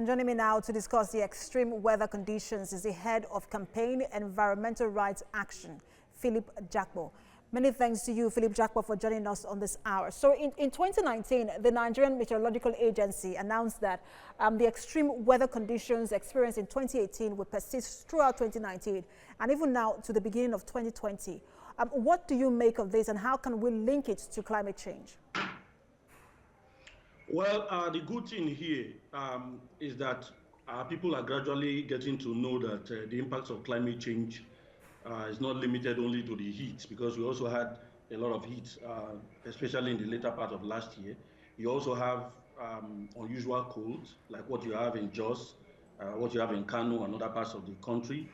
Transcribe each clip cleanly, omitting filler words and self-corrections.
joining me now to discuss the extreme weather conditions is the head of campaign Environmental Rights Action, Philip Jakpor. Many thanks to you, Philip Jakpor, for joining us on this hour. So in 2019, the Nigerian Meteorological Agency announced that the extreme weather conditions experienced in 2018 would persist throughout 2019 and even now to the beginning of 2020. What do you make of this, and how can we link it to climate change? Well, the good thing here is that people are gradually getting to know that the impacts of climate change is not limited only to the heat, because we also had a lot of heat, especially in the later part of last year. You also have unusual colds, like what you have in Jos, what you have in Kano and other parts of the country.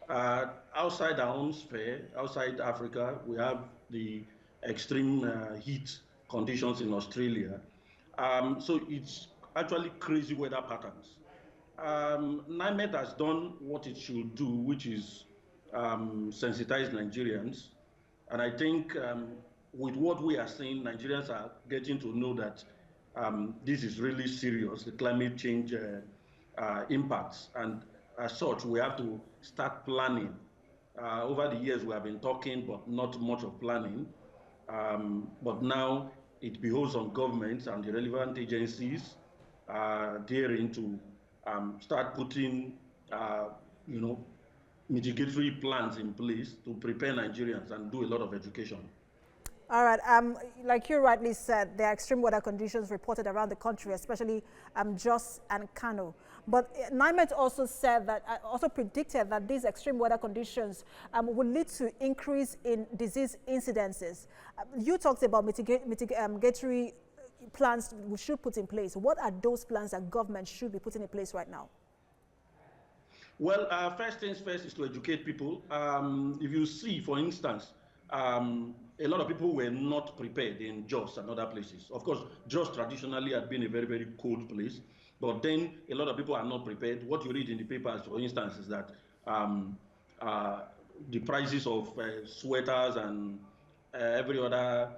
Outside our own sphere, outside Africa, we have the extreme heat conditions in Australia. So it's actually crazy weather patterns. NIMET has done what it should do, which is sensitize Nigerians. And I think with what we are seeing, Nigerians are getting to know that this is really serious, the climate change impacts. And as such, we have to start planning. Over the years, we have been talking, but not much of planning. But now it behoves on governments and the relevant agencies daring to start putting, mitigatory plans in place to prepare Nigerians and do a lot of education. All right. Like you rightly said, there are extreme weather conditions reported around the country, especially Jos and Kano. But NIMET also said that, also predicted that these extreme weather conditions will lead to increase in disease incidences. You talked about mitigatory plans we should put in place. What are those plans that government should be putting in place right now? Well, first things first is to educate people. If you see, for instance, a lot of people were not prepared in Jos and other places. Of course, Jos traditionally had been a very, very cold place, but then a lot of people are not prepared. What you read in the papers, for instance, is that the prices of sweaters and every other,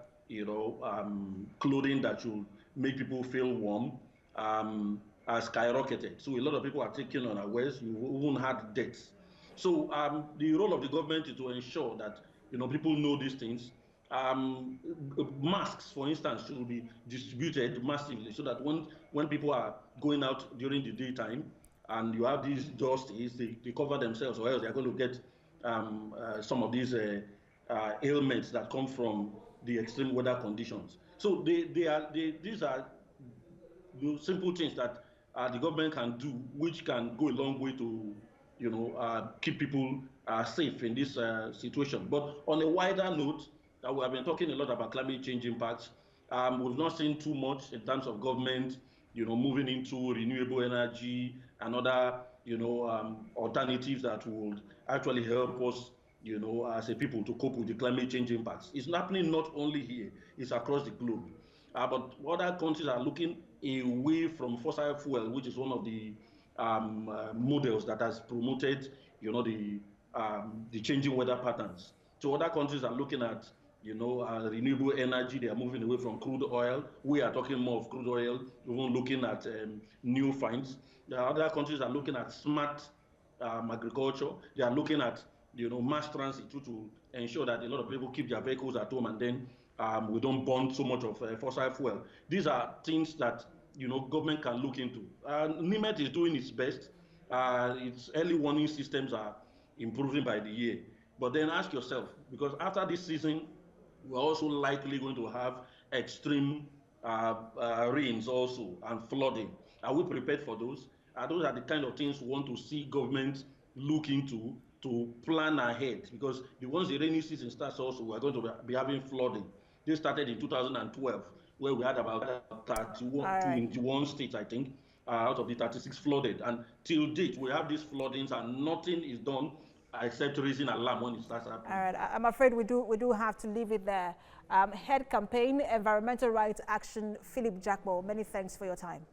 clothing that should make people feel warm are skyrocketed. So a lot of people are taking unawares. You even had deaths. So the role of the government is to ensure that people know these things. Masks, for instance, should be distributed massively so that when people are going out during the daytime and you have these dusties, they cover themselves, or else they're going to get some of these ailments that come from the extreme weather conditions. So these are the simple things that the government can do, which can go a long way to keep people safe in this situation. But on a wider note, we have been talking a lot about climate change impacts. We've not seen too much in terms of government, moving into renewable energy and other, alternatives that would actually help us, as a people to cope with the climate change impacts. It's happening not only here, it's across the globe. But other countries are looking away from fossil fuel, which is one of the models that has promoted, the changing weather patterns. So other countries are looking at, renewable energy. They are moving away from crude oil. We are talking more of crude oil, even looking at new finds. The other countries are looking at smart agriculture. They are looking at, mass transit to ensure that a lot of people keep their vehicles at home, and then we don't burn so much of fossil fuel. These are things that government can look into. NIMET is doing its best. Its early warning systems are improving by the year. But then ask yourself, because after this season, we're also likely going to have extreme rains also and flooding. Are we prepared for those? Those are the kind of things we want to see government look into to plan ahead, because once the rainy season starts also, we're going to be having flooding. This started in 2012, where we had about 21 states, I think, out of the 36 flooded. And till date, we have these floodings and nothing is done except raising alarm when it starts happening. All right, I'm afraid we do have to leave it there. Head Campaign Environmental Rights Action, Philip Jakpor, many thanks for your time.